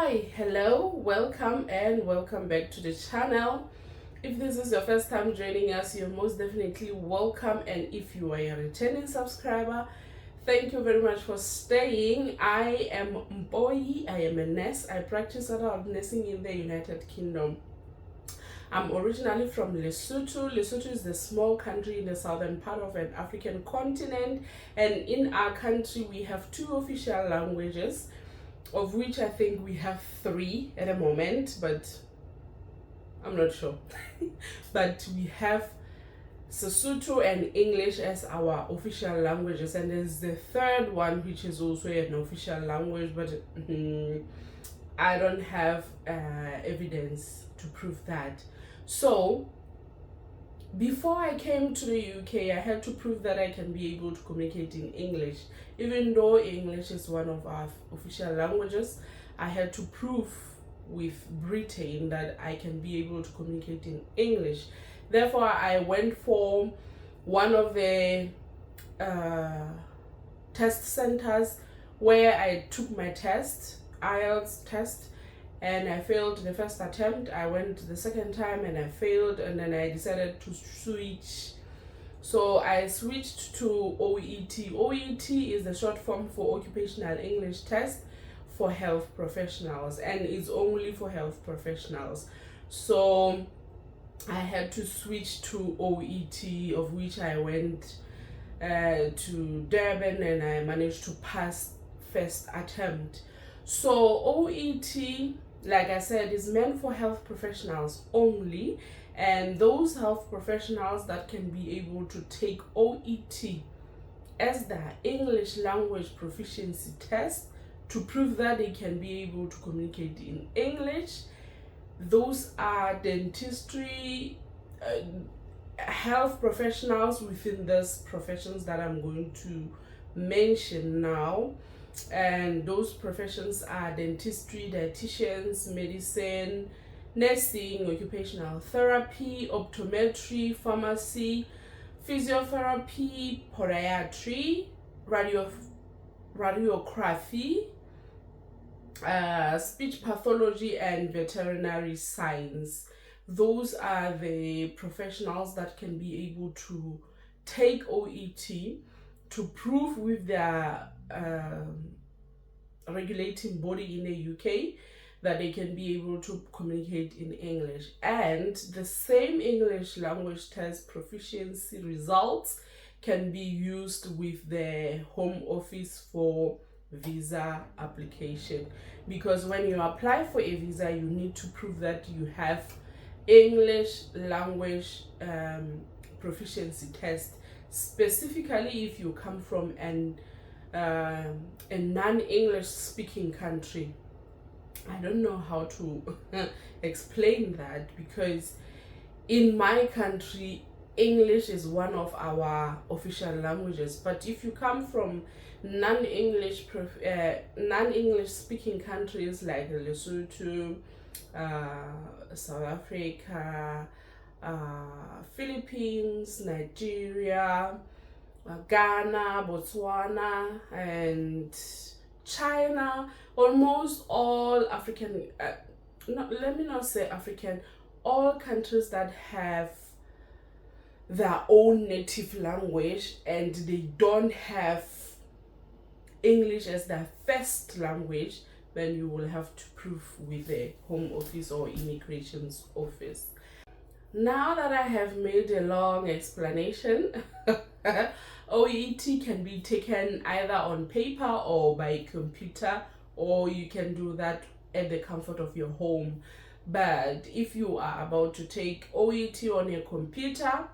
Hi, hello, welcome and welcome back to the channel. If this is your first time joining us, you're most definitely welcome, and if you are a returning subscriber, thank you very much for staying. I am Mboyi, I am a nurse. I practice adult nursing in the United Kingdom. I'm originally from Lesotho. Lesotho is the small country in the southern part of an African continent, and in our country we have two official languages, of which I think we have three at the moment, but I'm not sure. But we have Sesotho and English as our official languages, and there's the third one which is also an official language, but I don't have evidence to prove that. So before I came to the UK, I had to prove that I can be able to communicate in English. Even though English is one of our official languages, I had to prove with Britain that I can be able to communicate in English. Therefore, I went for one of the test centers where I took my test, IELTS test, and I failed the first attempt. I went the second time and I failed, and then I decided to switch. So I switched to OET. OET is the short form for Occupational English Test for health professionals, and it's only for health professionals. So I had to switch to OET, of which I went to Durban and I managed to pass first attempt. So OET, like I said, is meant for health professionals only, and those health professionals that can be able to take OET as their English language proficiency test to prove that they can be able to communicate in English. Those are dentistry, health professionals within these professions that I'm going to mention now. And those professions are dentistry, dietitians, medicine, nursing, occupational therapy, optometry, pharmacy, physiotherapy, podiatry, radiography, speech pathology, and veterinary science. Those are the professionals that can be able to take OET to prove with their regulating body in the UK that they can be able to communicate in English. And the same English language test proficiency results can be used with the Home Office for visa application, because when you apply for a visa you need to prove that you have English language proficiency test, specifically if you come from a non-English speaking country. I don't know how to explain that, because in my country English is one of our official languages, but if you come from non-English speaking countries like Lesotho, South Africa, Philippines, Nigeria, Ghana, Botswana, and China, almost all African, let me not say African, all countries that have their own native language and they don't have English as their first language, then you will have to prove with the Home Office or Immigration's office. Now that I have made a long explanation, OET can be taken either on paper or by computer, or you can do that at the comfort of your home. But if you are about to take OET on a computer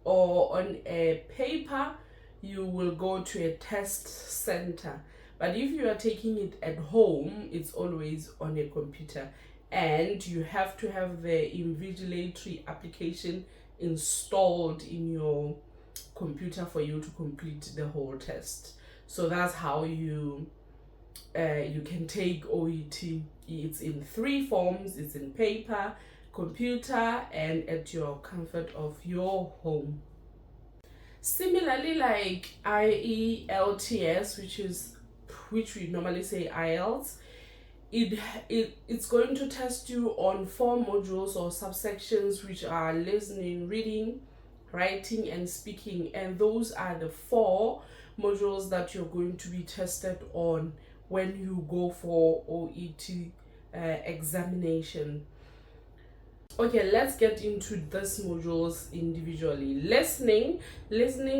or on a paper, you will go to a test center. But if you are taking it at home, it's always on a computer, and you have to have the invigilatory application installed in your computer for you to complete the whole test. So that's how you can take OET. It's in three forms: it's in paper, computer, and at your comfort of your home. Similarly, like IELTS, which we normally say IELTS, it's going to test you on 4 modules or subsections, which are listening, reading, writing, and speaking. And those are the 4 modules that you're going to be tested on when you go for OET examination. Okay, let's get into these modules individually. Listening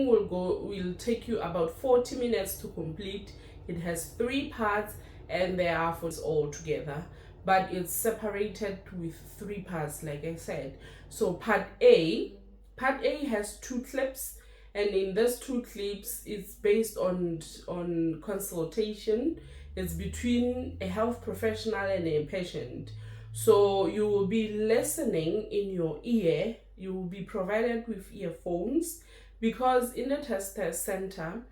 will take you about 40 minutes to complete. It has 3 parts, and there are 4 all together, but it's separated with 3 parts, like I said. So part A has 2 clips, and in these 2 clips, it's based on consultation. It's between a health professional and a patient. So you will be listening in your ear. You will be provided with earphones, because in the test center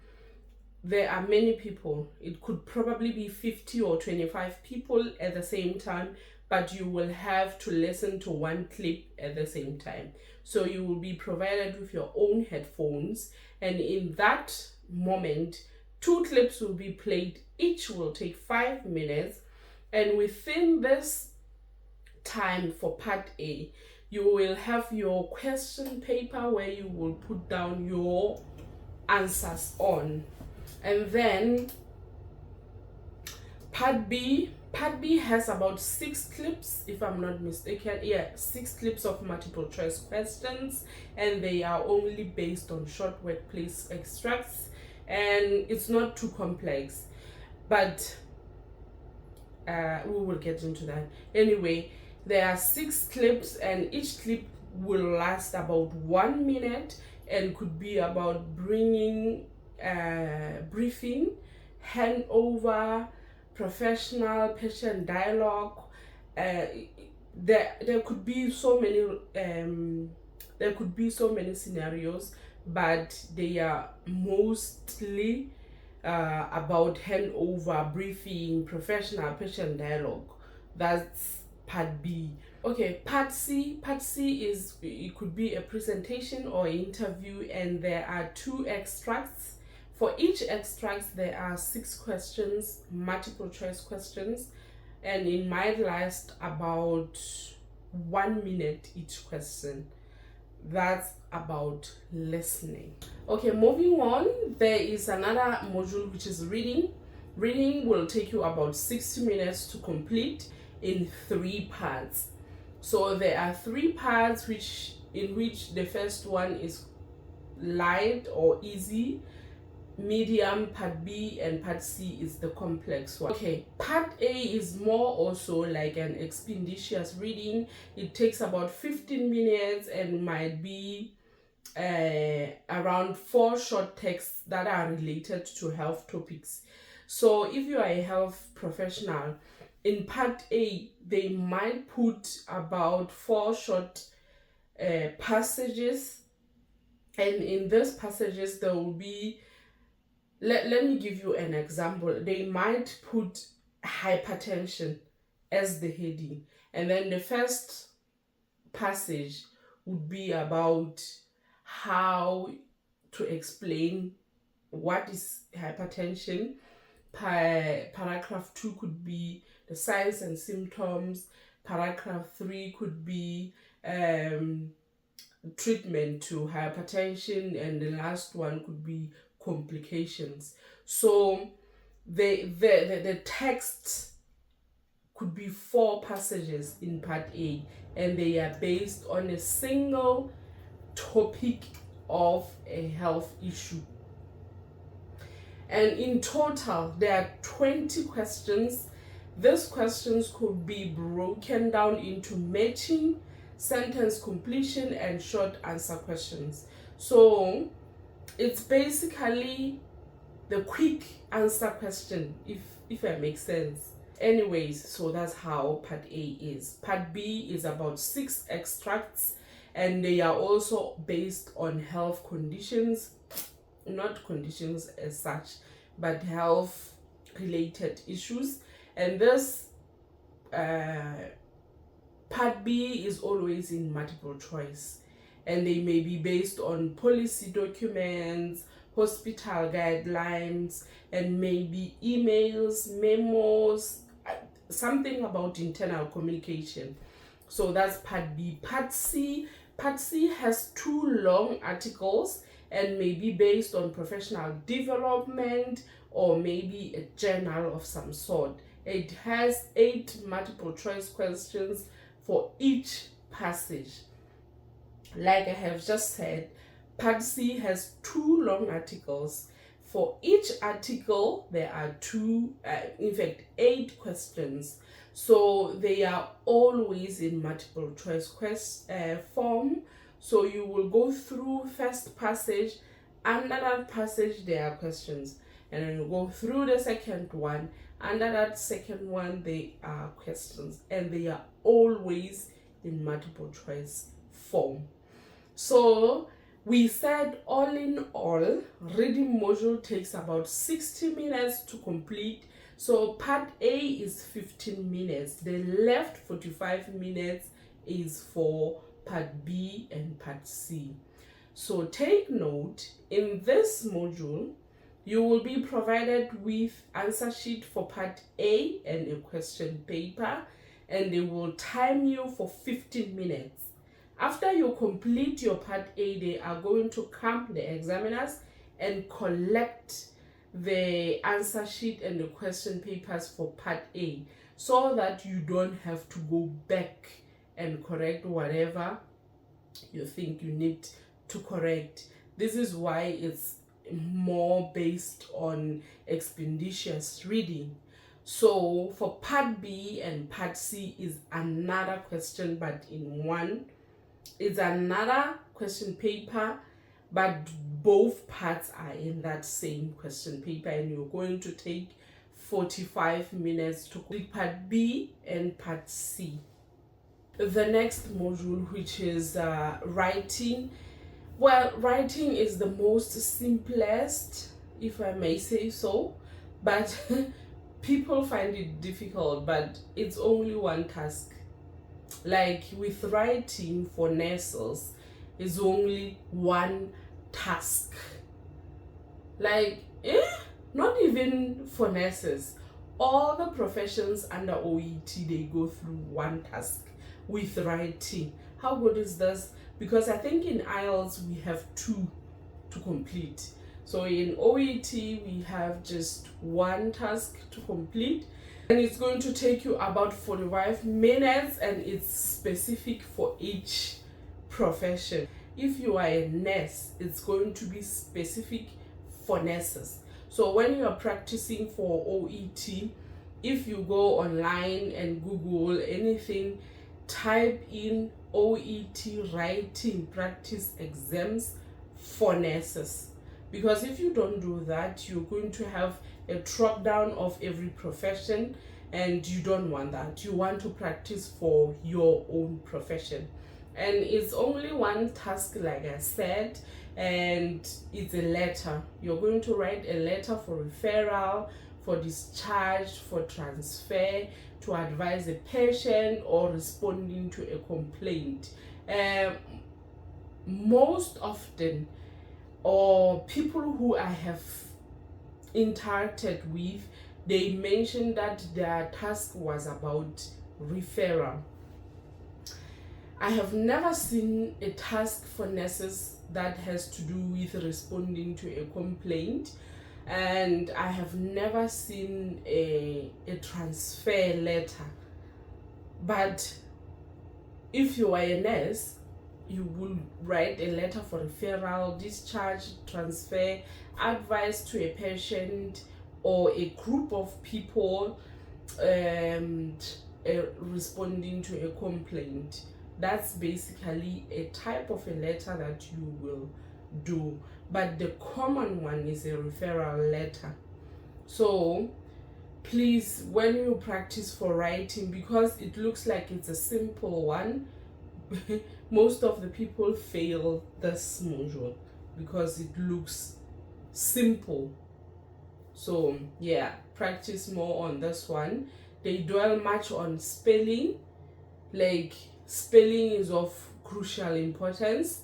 there are many people. It could probably be 50 or 25 people at the same time, but you will have to listen to 1 clip at the same time. So you will be provided with your own headphones, and in that moment 2 clips will be played. Each will take 5 minutes, and within this time for part A, you will have your question paper where you will put down your answers on. And then part B has about 6 clips, if I'm not mistaken. 6 clips of multiple choice questions, and they are only based on short workplace extracts, and it's not too complex, but we will get into that. Anyway, there are 6 clips, and each clip will last about 1 minute and could be about bringing briefing, handover, professional patient dialogue. There could be so many scenarios, but they are mostly about handover, briefing, professional patient dialogue. That's part B. Okay, part C is, it could be a presentation or interview, and there are 2 extracts. For each extract there are 6 questions, multiple choice questions, and it might last about 1 minute each question. That's about listening. Okay, moving on, there is another module which is reading. Reading will take you about 60 minutes to complete in 3 parts. So there are 3 parts in which the first one is light or easy, medium, part B, and part C is the complex one. Okay, part A is more also like an expeditious reading. It takes about 15 minutes and might be around 4 short texts that are related to health topics. So if you are a health professional, in part A, they might put about 4 short passages, and in these passages there will be, let me give you an example. They might put hypertension as the heading, and then the first passage would be about how to explain what is hypertension. Paragraph 2 could be the signs and symptoms. Paragraph 3 could be treatment to hypertension, and the last one could be complications. So the text could be 4 passages in part A, and they are based on a single topic of a health issue. And in total there are 20 questions. These questions could be broken down into matching, sentence completion, and short answer questions. So it's basically the quick answer question, if that makes sense. Anyways, so that's how part A is. Part B is about 6 extracts, and they are also based on health conditions, not conditions as such, but health related issues. And this part B is always in multiple choice, and they may be based on policy documents, hospital guidelines, and maybe emails, memos. something about internal communication. So that's part B. Part C has 2 long articles and may be based on professional development or maybe a journal of some sort. It has 8 multiple choice questions for each passage. Like I have just said, Part C has 2 long articles. For each article, there are 8 questions. So they are always in multiple choice form. So you will go through first passage, under that passage there are questions, and then you go through the second one, under that second one there are questions, and they are always in multiple choice form. So we said all in all, reading module takes about 60 minutes to complete. So part A is 15 minutes. The left 45 minutes is for part B and part C. So take note, in this module, you will be provided with answer sheet for part A and a question paper, and they will time you for 15 minutes. After you complete your part A, they are going to come, the examiners, and collect the answer sheet and the question papers for part A, so that you don't have to go back and correct whatever you think you need to correct. This is why it's more based on expeditious reading. So for part B and part C is another question, but in one. It's another question paper, but both parts are in that same question paper, and you're going to take 45 minutes to complete part B and part C. The next module, which is writing. Well, writing is the most simplest, if I may say so, but people find it difficult, but it's only one task. Like with writing for nurses, is only one task. Like, not even for nurses. All the professions under OET, they go through one task with writing. How good is this? Because I think in IELTS we have 2 to complete. So in OET we have just one task to complete, and it's going to take you about 45 minutes, and it's specific for each profession. If you are a nurse, it's going to be specific for nurses. So when you are practicing for OET, if you go online and Google anything, type in OET writing practice exams for nurses. Because if you don't do that, you're going to have a drop down of every profession, and you don't want that. You want to practice for your own profession. And it's only one task, like I said, and it's a letter. You're going to write a letter for referral, for discharge, for transfer, to advise a patient, or responding to a complaint. Most often, or people who I have interacted with, they mentioned that their task was about referral. I have never seen a task for nurses that has to do with responding to a complaint, and I have never seen a transfer letter. But if you are a nurse, you will write a letter for referral, discharge, transfer, advice to a patient or a group of people, responding to a complaint. That's basically a type of a letter that you will do, but the common one is a referral letter. So please, when you practice for writing, because it looks like it's a simple one, most of the people fail this module because it looks simple. So yeah, practice more on this one. They dwell much on spelling, like spelling is of crucial importance,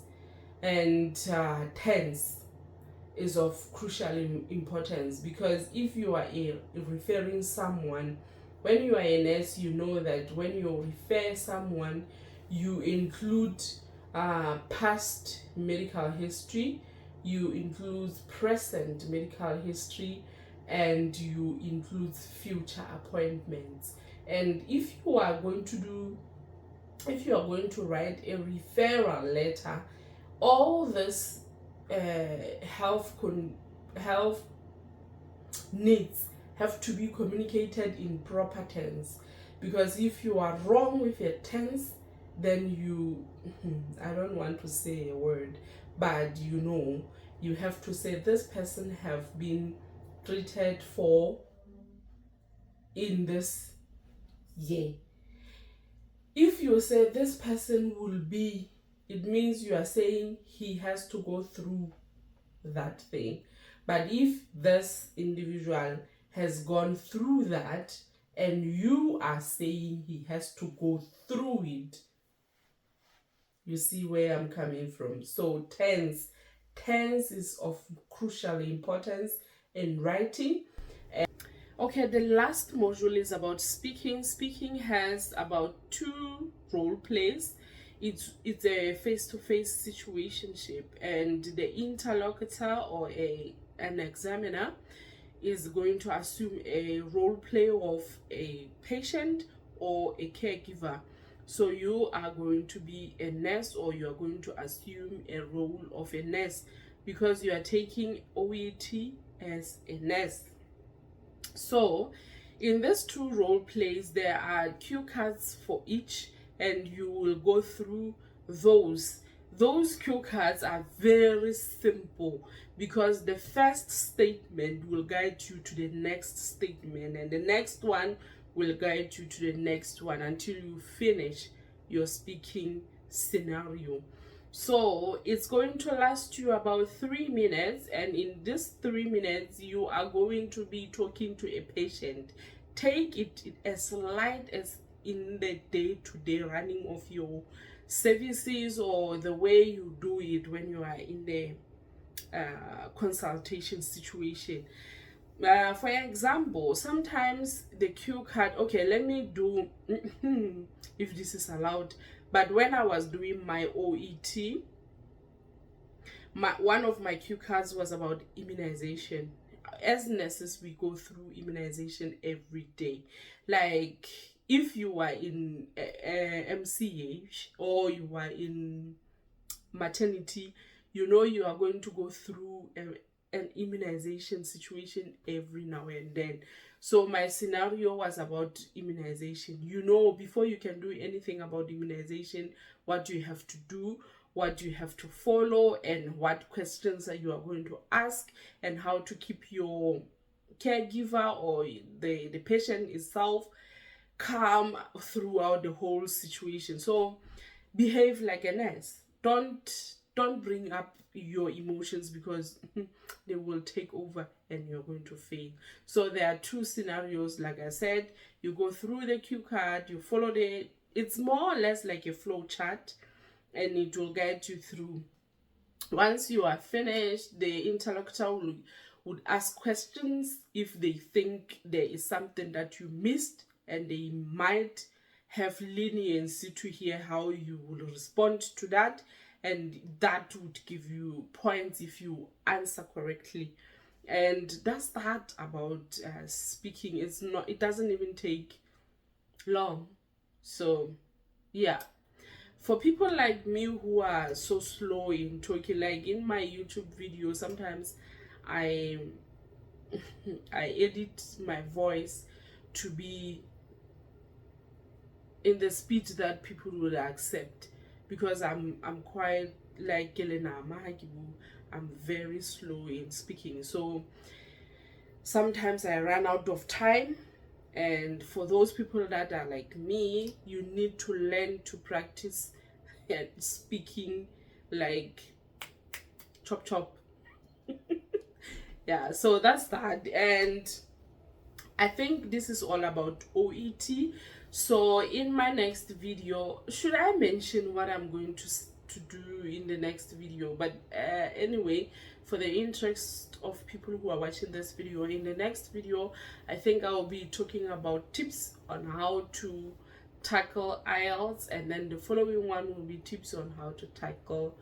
and tense is of crucial importance, because if you are referring someone When you are a nurse, you know that when you refer someone, you include past medical history, you include present medical history, and you include future appointments. And if you are going to write a referral letter, all this health needs have to be communicated in proper tense, because if you are wrong with your tense, then you I don't want to say a word, but you have to say this person have been treated for in this year. If you say this person will be, it means you are saying he has to go through that thing. But if this individual has gone through that and you are saying he has to go through it, you see where I'm coming from. So tense is of crucial importance in writing. Okay, the last module is about speaking. Speaking has about 2 role plays. It's a face-to-face situationship, and the interlocutor or an examiner is going to assume a role play of a patient or a caregiver. So you are going to be a nurse, or you are going to assume a role of a nurse, because you are taking OET as a nurse. So in these 2 role plays, there are cue cards for each, and you will go through those. Those cue cards are very simple, because the first statement will guide you to the next statement, and the next one will guide you to the next one until you finish your speaking scenario. So it's going to last you about 3 minutes, and in this 3 minutes you are going to be talking to a patient. Take it as light as in the day-to-day running of your services, or the way you do it when you are in the consultation situation. For example, sometimes the cue card, okay, let me do if this is allowed, but when I was doing my OET, one of my cue cards was about immunization. As nurses, we go through immunization every day. Like if you are in MCH or you are in maternity, you are going to go through an immunization situation every now and then. So my scenario was about immunization. Before you can do anything about immunization, what do you have to do, what do you have to follow, and what questions are you are going to ask, and how to keep your caregiver or the patient itself calm throughout the whole situation. So behave like a nurse. Don't bring up your emotions, because they will take over and you're going to fail. So there are 2 scenarios. Like I said, you go through the cue card, you follow it's more or less like a flow chart, and it will guide you through. Once you are finished, the interlocutor would ask questions if they think there is something that you missed, and they might have leniency to hear how you will respond to that, and that would give you points if you answer correctly. And that's that about speaking. It doesn't even take long. So yeah, for people like me who are so slow in talking, like in my YouTube video, sometimes I edit my voice to be in the speed that people would accept, because I'm quite like Gelena Mahagibu. I'm very slow in speaking, so sometimes I run out of time. And for those people that are like me, you need to learn to practice speaking like chop chop. Yeah, so that's that. And I think this is all about OET. So in my next video, should I mention what I'm going to to do in the next video. But anyway, for the interest of people who are watching this video, in the next video I think I'll be talking about tips on how to tackle IELTS, and then the following one will be tips on how to tackle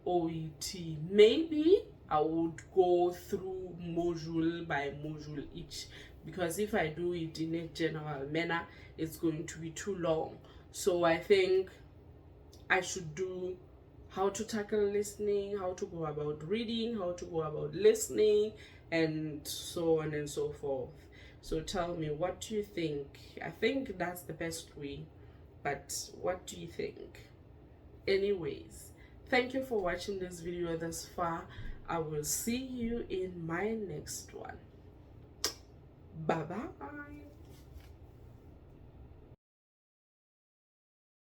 OET. Maybe I would go through module by module each, because if I do it in a general manner it's going to be too long. So I think I should do how to tackle listening, how to go about reading, how to go about listening, and so on and so forth. So tell me, what do you think? I think that's the best way, but what do you think? Anyways, thank you for watching this video thus far. I will see you in my next one. Bye bye.